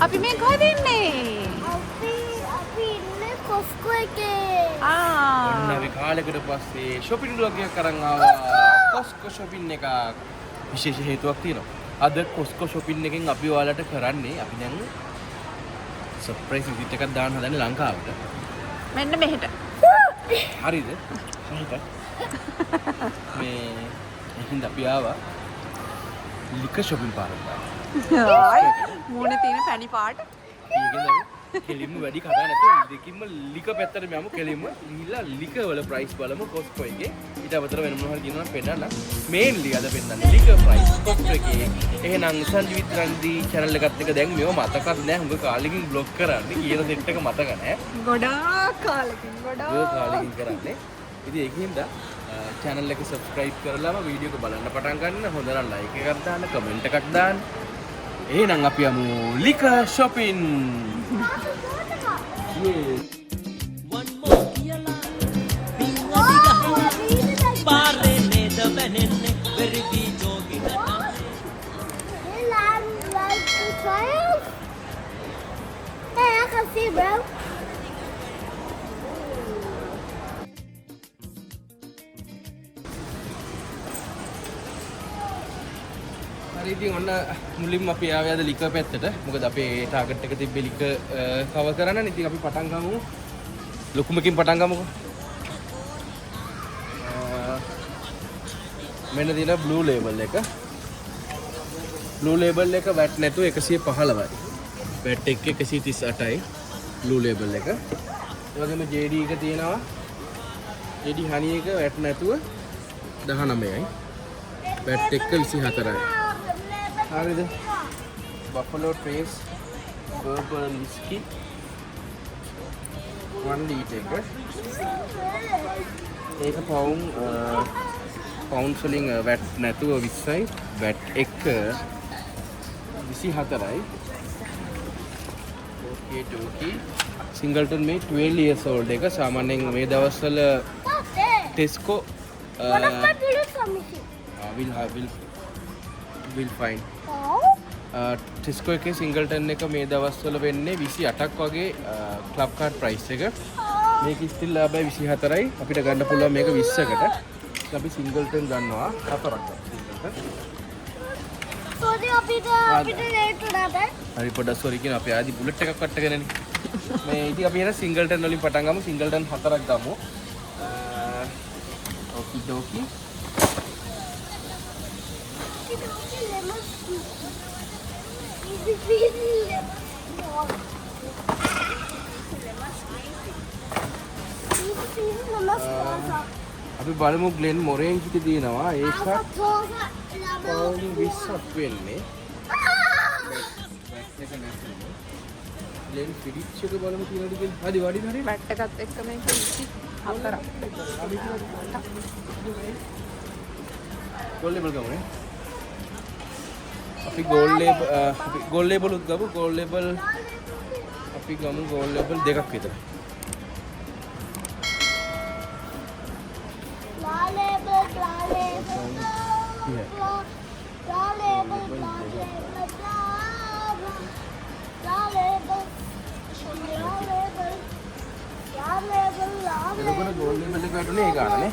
අපි මේ කොහෙද ඉන්නේ? අපි ඉන්නේ කොස්කෝ එකේ. ඔන්න අපි කාලෙකට පස්සේ shopping vlog එකක් අරන් ආවා. කොස්කෝ shopping එක විශේෂ හේතුවක් තියෙනවා. අද කොස්කෝ shopping එකෙන් අපි ඔයාලට කරන්නේ අපි දැන් surprise visit එකක් දාන්න හදන්නේ ලංකාවට. මෙන්න මෙහෙට. හරිද? හරිද? මේ එහෙනම් අපි ආවා ලික shopping පාරට. ආයි මූණේ තියෙන පැණි පාට. කෙලින්ම වැඩි කතා නැතුව දෙකින්ම ලික පැත්තට යමු. කෙලින්ම ගිහිල්ලා ලික වල ප්‍රයිස් බලමු කොස්කෝ එකේ. ඊට අමතරව වෙන මොනවා හරි තියෙනවා නම් පෙන්නන්න. මේන්ලි අද පෙන්නන්නේ ලික ප්‍රයිස් කොස්කෝ එකේ. එහෙනම් සංජීවිත් රන්දි channel එකත් එක දැන් මේව මතකත් නැහැ. හුඟ කාලෙකින් බ්ලොග් කරන්නේ. කියන සෙට් එක මතක නැහැ. ගොඩාක් කාලෙකින් කාලෙකින් කරන්නේ. ඉතින් ඒකින්ද channel එක subscribe කරලාම වීඩියෝ එක බලන්න පටන් ගන්න. හොඳ නම් like එකක් දාන්න, comment එකක් දාන්න. එහෙනම් අපි යමු ලික shopping. Yes. One more කියලා පිංගදිගහ පාරේ නේද බැනෙන්නේ වෙරි බීජෝගිට Hey, like to triumph? Hey, I can see, bro. හරි ඉතින් ඔන්න මුලින්ම අපි ආවේ අද ලික පැත්තට. මොකද අපේ ටාගට් එක තිබ්බේ ලික කවර් කරන්න. ඉතින් අපි පටන් ගමු. ලොකුමකින් පටන් ගමුකෝ. මෙන්න දින බ්ලූ ලේබල් එක. බ්ලූ ලේබල් එක වැට් නැතුව 115යි. වැට් එක 138යි බ්ලූ ලේබල් එක. ඒ වගේම JD එක තියෙනවා. JD හනි එක වැට් නැතුව 19යි. වැට් එක 24යි. හරිද? Buffalo Trace Bourbon Whiskey 1 liter එක. ඒක පවුන්ඩ්ස් වලින් වැට් නැතුව 20යි. වැට් එක 24යි. ඕකේ ටෝකි. සිංගල්ටන් මේ 12 years old එක. සාමාන්‍යයෙන් මේ දවස්වල Tesco What of my bullets for me? will find. Oh? ටිස්කෝ එකේ සිංගල්ටන් එක මේ දවස්වල වෙන්නේ 28ක් වගේ ක්ලබ් කාඩ් ප්‍රයිස් එක. මේක ස්ටිල් ආබයි 24යි. අපිට ගන්න පුළුවන් මේක 20කට. අපි සිංගල්ටන් ගන්නවා 4ක්. Sorry, අපිට late වුණාද? හරි පොඩ්ඩක් සෝරි කියන අපි ආදි බුලට් එකක් වට්ටගෙනනේ. මේ ඉතින් අපි එන සිංගල්ටන් වලින් පටන් ගමු. සිංගල්ටන් 4ක් ගමු. ඕකි ඩෝකි. අපි බලමු ග්ලෙන් මොරෙන් කිටි දිනනවා. ඒකත් පවුන් 20ක් වෙන්නේ. ග්ලෙන් ෆිඩිච් එක බලමු කියලාද කියලා. හරි වඩි හරි. වැට් එකත් එක්ක මේක 24ක්. Goal label ගමුනේ. අපි ගෝල් ලේබල් උත් ගමු. ගෝල් ලේබල් අපි ගමු ගෝල් ලේබල් දෙකක් විතර. එතකොට ගෝල් ලේබල් එක වැටුනේ ඒ ගානනේ.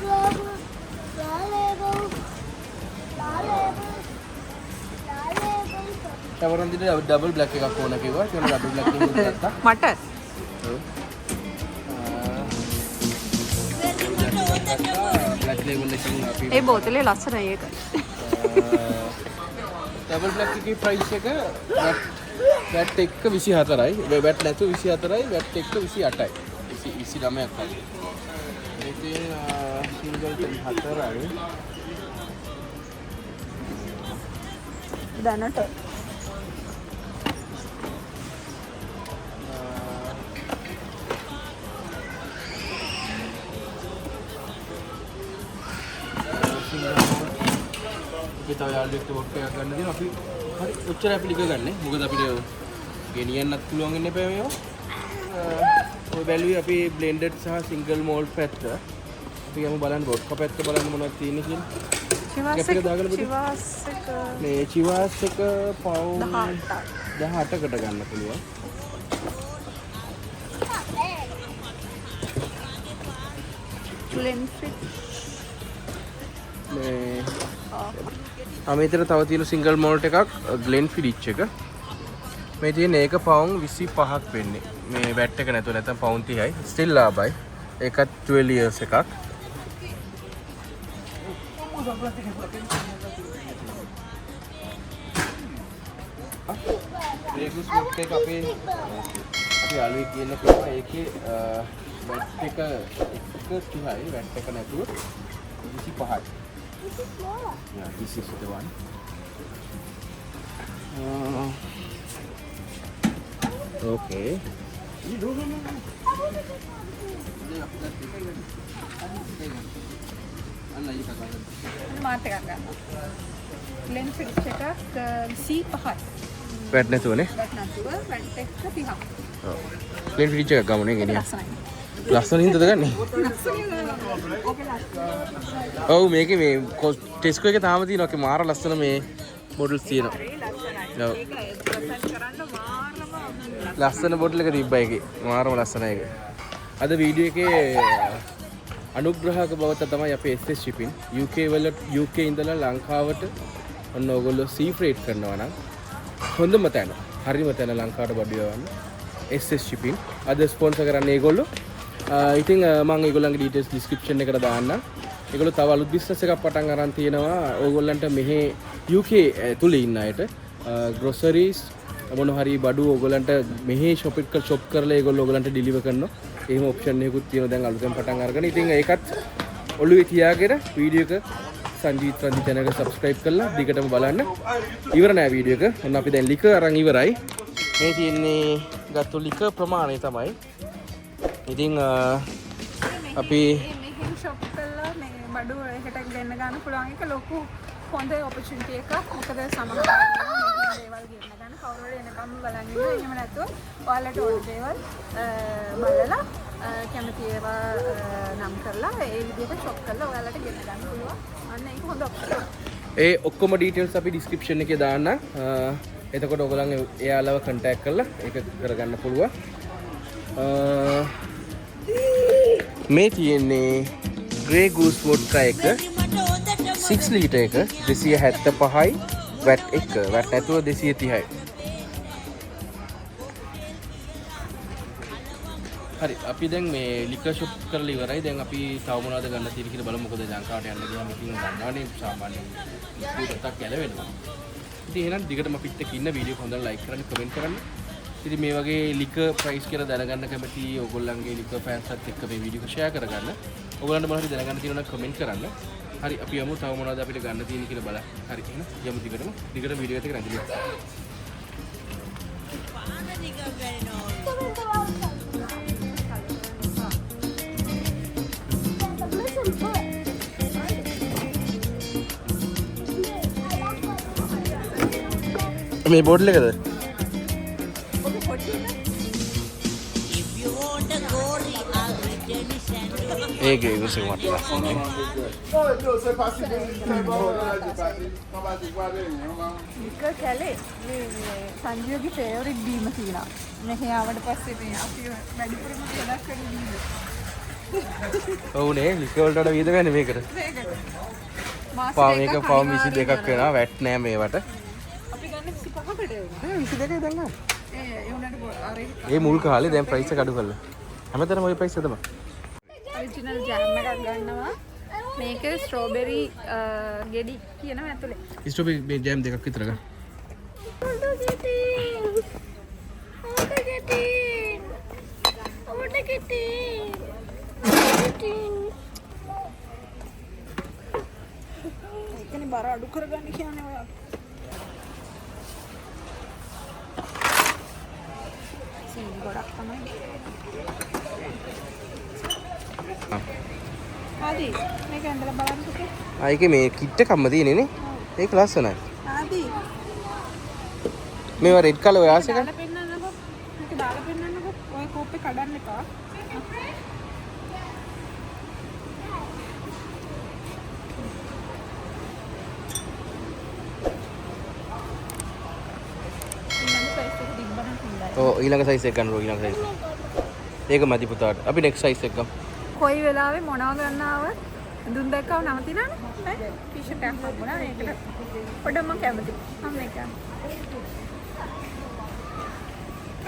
තවරන්දිට ඩබල් බ්ලැක් එකක් ඕන කිව්වා. ඒක ඩබල් බ්ලැක් එකක් ගත්තා. මට බ්ලැක් ලේබල් එකකින් අපි ඒ බෝතලේ ලස්සනයි ඒකයි. ඩබල් බ්ලැක් එකේ ප්‍රයිස් එක වැට් එක 24යි. වැට් නැතුව 24යි. වැට් එක 28යි. 29ක් වගේ. ඒකේ සිංගල්ටන් 4යි. දැනට අපි තව යාළුවෙක්ට වොට් එකක් ගන්න දෙනවා. අපි හරි ඔච්චර අපි ලික ගන්න. මොකද අපිට ගෙනියන්නත් පුළුවන් වෙන්නේ නැහැ මේවා. ඔය බැලුවේ අපි බ්ලෙන්ඩඩ් සහ සිංගල් මෝල්ට් පැත්ත. අපි යමු බලන්න වොඩ්කා පැත්ත බලන්න මොනවද තියෙන්නේ කියලා. චිවාස් එක මේ චිවාස් එක පවුන් 18යි. 18කට ගන්න පුළුවන්. Lens fit. මේ මෙතන තව තියෙන සිංගල් මොල්ට් එකක් Glenfiddich එක. මේ තියෙන ඒක පවුන් 25ක් වෙන්නේ. මේ වැට් එක නැතුව නැත්නම් පවුන් 30යි. ස්ටිල් ලාභයි. ඒකත් 12 years එකක්. ඒක ස්මොක් එක අපි යාළුවෙක් කියන කෙනා ඒකේ වැට් එක 30යි වැට් එක නැතුව 25යි. This is smaller. Yeah, this is the one. Okay. මාත් එකක් ගන්නවා. ලෙන්ස් ෆිට් එකක් 25යි. වැට් නැතුවනේ. වැට් නැතුව වැට් එක 30ක්. ඔව්. Glenfiddich එකක් ගමුනේ ගෙනියන්න. ලස්සනයි. ලස්සන හින්දාද ගන්නේ? ඔව් මේකේ මේ ටෙස්කෝ එකේ තාම තියෙනවා. ඒකේ මාර ලස්සන මේ මොඩල්ස් තියෙනවා. ඔව්. ඒක ප්‍රසන්ට් කරන්න මාරම ලස්සන බොටල් එක තිබ්බා ඒකේ. මාරම ලස්සනයි ඒක. අද වීඩියෝ එකේ අනුග්‍රහක බවත තමයි අපේ SS shipping UK ඉඳලා ලංකාවට ඔන්න ඕගොල්ලෝ sea freight කරනවා නම් හොඳම තැන. හරිම තැන ලංකාවට බඩු යවන්න. SS shipping අද ස්පොන්සර් කරන්නේ ඒගොල්ලෝ. ඉතින් මම ඒගොල්ලන්ගේ ඩීටේල්ස් ඩිස්ක්‍රිප්ෂන් එකට දාන්නම්. ඒගොල්ලෝ තව අලුත් බිස්නස් එකක් පටන් අරන් තියෙනවා. ඕගොල්ලන්ට මෙහි UK තුල ඉන්න අයට groceries මොන හරි බඩු ඕගොල්ලන්ට මෙහි ෂොප් කරලා ඒගොල්ලෝ ඕගොල්ලන්ට ඩිලිවර් කරනවා. එහෙම ඔප්ෂන් එකකුත් තියෙනවා දැන් අලුතෙන් පටන් අරගෙන. ඉතින් ඒකත් ඔළුවේ තියාගෙන වීඩියෝ එක සංජීත් රන්දි channel එක subscribe කරලා දිගටම බලන්න. ඉවර නෑ වීඩියෝ එක. ඔන්න අපි දැන් ලික අරන් ඉවරයි. මේ තියෙන්නේ ගත්තු ලික ප්‍රමාණය තමයි. ඉතින් අපි මෙහෙම ෂොප් කරලා මේ බඩු එකට ගෙන්න ගන්න පුළුවන් එක ලොකු හොඳ ඔපචුනිටි එකක්. මොකද සමහර දේවල් ගෙන්න ගන්න කවුරු හරි එනකම් බලන් ඉන්නවා. එහෙම නැතුව ඔයාලට ඕන දේවල් බලලා කැමති ඒවා නම් කරලා ඒ විදිහට ෂොප් කරලා ඔයාලට ගෙන්න ගන්න පුළුවන්. අන්න ඒක හොඳ ඔප්ෂන්. ඒ ඔක්කොම ඩීටේල්ස් අපි ඩිස්ක්‍රිප්ෂන් එකේ දාන්න. එතකොට ඔයගොල්ලන් එයාලව කන්ටැක්ට් කරලා ඒක කරගන්න පුළුවන්. මේ තියෙන්නේ ග්‍රේ ගූස් වොඩ්කා එක 6 ලීටර් එක 275යි වැට් එක වැට් නැතුව 230යි. හරි අපි දැන් මේ ලිකර් ෂොප් කරලා ඉවරයි. දැන් අපි තව මොනවද ගන්න තියෙන්නේ කියලා බලමු. මොකද ලංකාවට යන්න ගියාම ඉතින් ගන්නවනේ සාමාන්‍යයෙන් ඉස්සරහට ගැලවෙනවා. ඉතින් එහෙනම් දිගටම අපිත් එක්ක ඉන්න වීඩියෝ හොඳට ලයික් කරන්න කමෙන්ට් කරන්න. ඉතින් මේ වගේ ලිකර් ප්‍රයිස් කියලා දැනගන්න කැමති ඔයගොල්ලන්ගේ ලිකර් ෆෑන්ස්ත් එක්ක මේ වීඩියෝ එක ෂෙයා කරගන්න. ඔයගොල්ලන්ට මොනවද දැනගන්න තියෙනවා නම් කමෙන්ට් කරන්න. හරි අපි යමු තව මොනවද අපිට ගන්න තියෙන්නේ කියලා බලන්න. හරි එහෙනම් යමු දිගටම වීඩියෝ එකට රැඳිලා. මේ බෝඩල් එකද? ඒකේ ඒක මට ලස්සනයි. ලිකර් කැලේ මේ සංජීවගේ ෆේවරිට් බීම කියලා. මෙහි ආවට පස්සේ මේ අපි වැඩිපුරම ගොඩක් කරේ බීම. ඔව් නේ ලිකර් වලට වඩා වියද ගන්නේ මේකට. මේක පවුම් 22ක් වෙනවා. වැට් නෑ මේවට. අපි ගන්න 25කට වෙනවා. 22යි දැන් ගන්න. ඒ උනට අර ඒ මුල් කාලේ දැන් ප්‍රයිස් එක අඩු කරලා. හැමතැනම ওই ප්‍රයිස් එක තමයි. ඔරිජිනල් ජෑම් එකක් ගන්නවා. මේක ස්ට්‍රෝබෙරි ගෙඩි කියනවා ඇතුලේ. ස්ට්‍රෝබෙරි මේ ජෑම් දෙකක් විතර ගන්න. ඒකනේ බර අඩු කරගන්න කියන්නේ ඔයා. සීනි ගොඩක් තමයි. ආදි මේක ඇඳලා බලන්න පුතේ. ඒකේ මේ කිට් එකක්ම තියෙන්නේ නේ. ඒක ලස්සනයි. ආදි මේවා රෙඩ් කලර් ඔය ආසෙක. දාලා පෙන්නන්නකෝ. මේක දාලා පෙන්නන්නකෝ. ඔය කෝප්පේ කඩන්න එපා. ඊළඟ ඔව් ඊළඟ සයිස් එක ගන්නවා ඊළඟ සයිස්. ඒක මදි පුතාට. අපි නෙක්ස්ට් සයිස් එක ගමු. කොයි වෙලාවෙ මොනව ගන්නව දුන් දැක්කව නවතිනනේ ඈ ටී-ෂර්ට් එකක් හම්බුණා ඒකට පොඩ්ඩක් මම කැමති මම මේක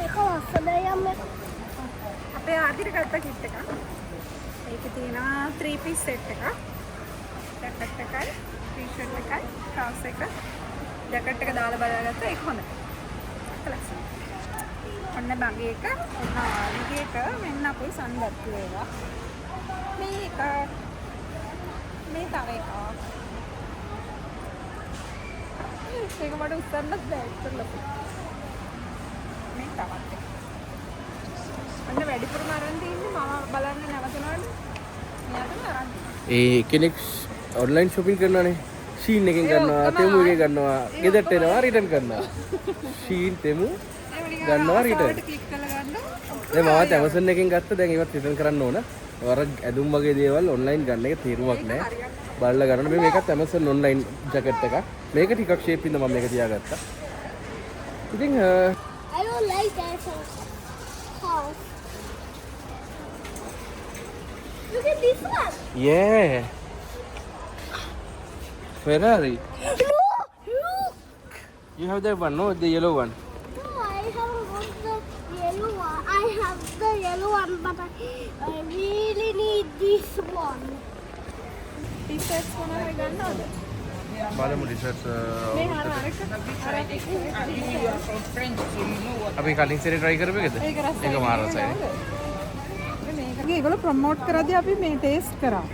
ඒක ලස්සනයි අම්මේ. අපේ ආදිට ගත්ත කිට් එක ඒකේ තියෙනවා 3 piece set එකක් ජැකට් එකයි ටී-ෂර්ට් එකයි ට්‍රවුස් එක ජැකට් එක දාලා බලගත්තා ඒක හොඳයි ලස්සනයි ඔන්න බගේ එක ඔන්න ආදිගේ එක මෙන්න අපේ සන්දත් වේවා මේක මේ තව එකක් ඒක මට උස්සන්නත් බෑ ඉතින් මේ තවත් එක අන්න වැඩිපුරම අරන් තින්නේ මම බලන්න නැවතුනවනේ මෙයාටම අරන් ඒ කෙනෙක් ඔන්ලයින් shopping කරනවානේ. Shein එකෙන් ගන්නවා, Temu එකෙන් ගන්නවා, ගෙදරට එනවා රිටර්න් කරනවා. Shein Temu ගන්නවා රිටර්න්. ක්ලික් කරලා ගන්න දැන් මමත් Amazon එකෙන් ගත්ත දැන් ඒවත් රිටර්න් කරන්න ඕන. වර ඇඳුම් වගේ දේවල් ඔන්ලයින් ගන්න එක තීරුවක් නැහැ. බලලා ගන්න මේ මේකත් Amazon ඔන්ලයින් ජැකට් එකක්. මේක ටිකක් ෂේප් ඉන්න මම මේක තියාගත්තා. ඉතින් I don't like that house. Look at this one. yeah. Ferrari. Look. You have that one, no? The yellow one. No, I haven't got the yellow one. I have the yellow one, but I really need this one. T-shirts මොනවද ගන්නවද බලමු research මේ අර අපි කලින් සැරේ try කරපු එකද? ඒක රසයි ඒක මාර රසයි. මේක ඒගොල්ලෝ ප්‍රොමෝට් කරද්දී අපි මේ ටේස්ට් කරා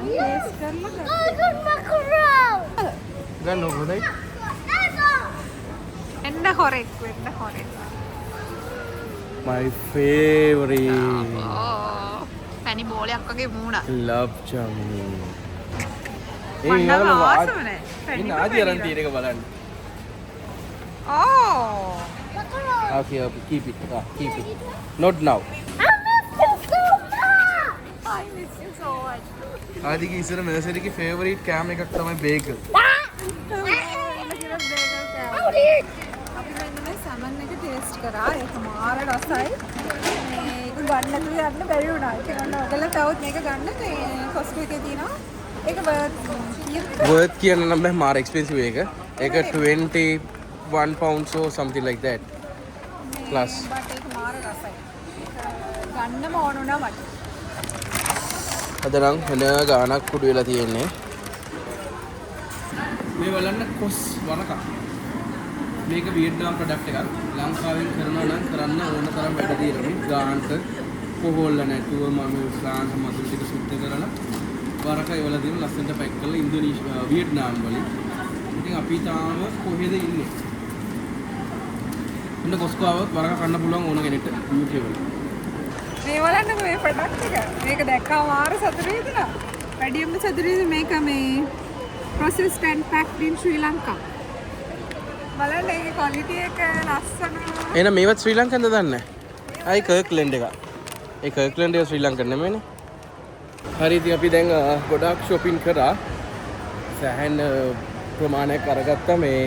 ටේස්ට් කරලා I got macaron. ගන්න හොඳයි. එන්න හොරෙක් වෙන්න හොරෙක් My favorite. පැණි බෝලයක් වගේ මූණා Love chummy. මන්න ආසමනේ ඉන්න ආදී අරන් තියෙන එක බලන්න. ඕ Macaron. Okay, keep it. Keep it. Not now. I miss you so much. I miss you so much ආදිගේ ඉස්සර නර්සරි එකේ favorite කෑම එකක් තමයි බේකල්. අපි මෙන්න මේ සමන් එක ටේස්ට් කරා ඒක මාර රසයි මේක ගන්න නැතුව යන්න බැරි වුණා ඒක ගන්න ඔයගොල්ලෝ තවත් මේක ගන්න මේ කොස්ට් එකේ තියෙනවා ඒක Worth කියන නම් බෑ මාර expensive එක. ඒක 21 pounds or something like that. Plus. But ඒක මාර රසයි ගන්නම ඕන වුණා මට අද නම් වෙන ගානක් කුඩු වෙලා තියෙන්නේ. මේ බලන්න කොස් වරක. මේක වියට්නාම් ප්‍රොඩක්ට් එකක්. ලංකාවෙන් කරනවා නම් කරන්න ඕන තරම් වැඩ තියෙනවා. ගානට කොහොල්ල නැතුව මම ෆ්‍රාන්ස් මදුරු ටික සුද්ධ කරලා වරක ඒවල දින ලස්සනට පැක් කරලා ඉන්දුනීසියා වියට්නාම් වලින්. ඉතින් අපි තාම කොහෙද ඉන්නේ? ඉන්න කොස්කෝවවත් වරක කන්න පුළුවන් ඕන කෙනෙක්ට YouTube වල. මේ බලන්න මේ ප්‍රොඩක්ට් එක මේක දැක්කම මාර සතුටු වෙනවා වැඩියෙන්ම සතුටු වෙන්නේ මේක මේ processed and packed in Sri Lanka බලන්න ඒකේ quality එක ලස්සන එහෙනම් මේවත් ශ්‍රී ලංකන්ද දන්නේ නැහැ. ආයි කර්ක්ලන්ඩ් එක. ඒ කර්ක්ලන්ඩ් එක ශ්‍රී ලංකන් නෙමෙයිනේ. හරි ඉතින් අපි දැන් ගොඩාක් shopping කරා. සෑහෙන ප්‍රමාණයක් අරගත්තා මේ.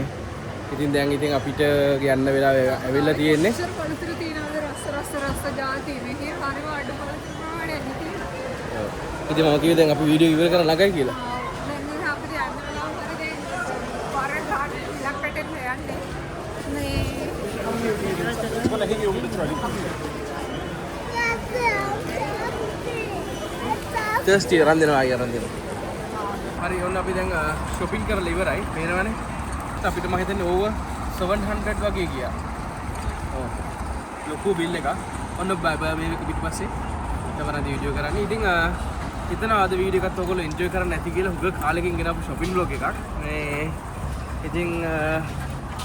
ඉතින් දැන් ඉතින් අපිට යන්න වෙලාව ඇවිල්ලා තියෙන්නේ. ඉස්සර පළතුරු තියනවාද රස ජාති මේකේ හරිම අඩු පළතුරු ප්‍රමාණයක් නෙමෙයි. ඉතින් මම කිව්වේ දැන් අපි වීඩියෝ ඉවර කරලා ළඟයි කියලා. දැන් ඉතින් අපිට යන්න වෙලාව හරි දැන් වරන් කාට ඉලක්කටට යන්නේ මේ thirsty අරන් දෙනවා අය අරන් දෙනවා. හරි ඔන්න අපි දැන් shopping කරලා ඉවරයි. මේනවනේ. අපිට මම හිතන්නේ ඕව 700 වගේ ගියා. ඔව්. ලොකු බිල් එකක්. ඔන්න මේක පිටිපස්සේ තවරන් වීඩියෝ කරන්නේ. ඉතින් හිතනවා අද වීඩියෝ එකත් ඔයගොල්ලෝ එන්ජොයි කරන්න නැති කියලා හුඟ කාලෙකින් ගෙනාපු shopping vlog එකක්. මේ ඉතින්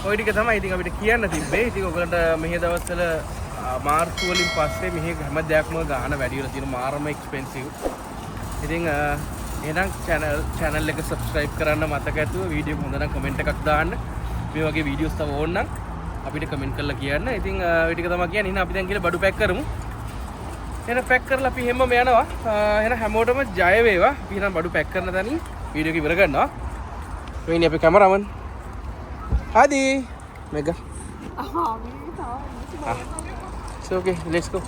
ඔය ටික තමයි ඉතින් අපිට කියන්න තිබ්බේ. ඉතින් ඔයගලන්ට මෙහි දවස්වල මාර්තු වලින් පස්සේ මෙහි හැම දෙයක්ම ගාන වැඩි වෙලා තියෙන මාරම එක්ස්පෙන්සිව්. ඉතින් එහෙනම් channel එක subscribe කරන්න මතක ඇතුව වීඩියෝ හොඳ නම් comment එකක් දාන්න. මේ වගේ වීඩියෝස් තව ඕන නම් අපිට comment කරලා කියන්න. ඉතින් ඔය ටික තමයි කියන්නේ. එහෙනම් අපි දැන් කියලා බඩු පැක් කරමු. එහෙනම් පැක් කරලා අපි හැමෝම යනවා. එහෙනම් හැමෝටම ජය වේවා. අපි එහෙනම් බඩු පැක් කරන තැනින් වීඩියෝ එක ඉවර කරනවා. මේ ඉන්නේ අපේ කැමරාමන්. ආදි මේක ආ මේ තාම So okay, let's go.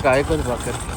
Guy को बात कर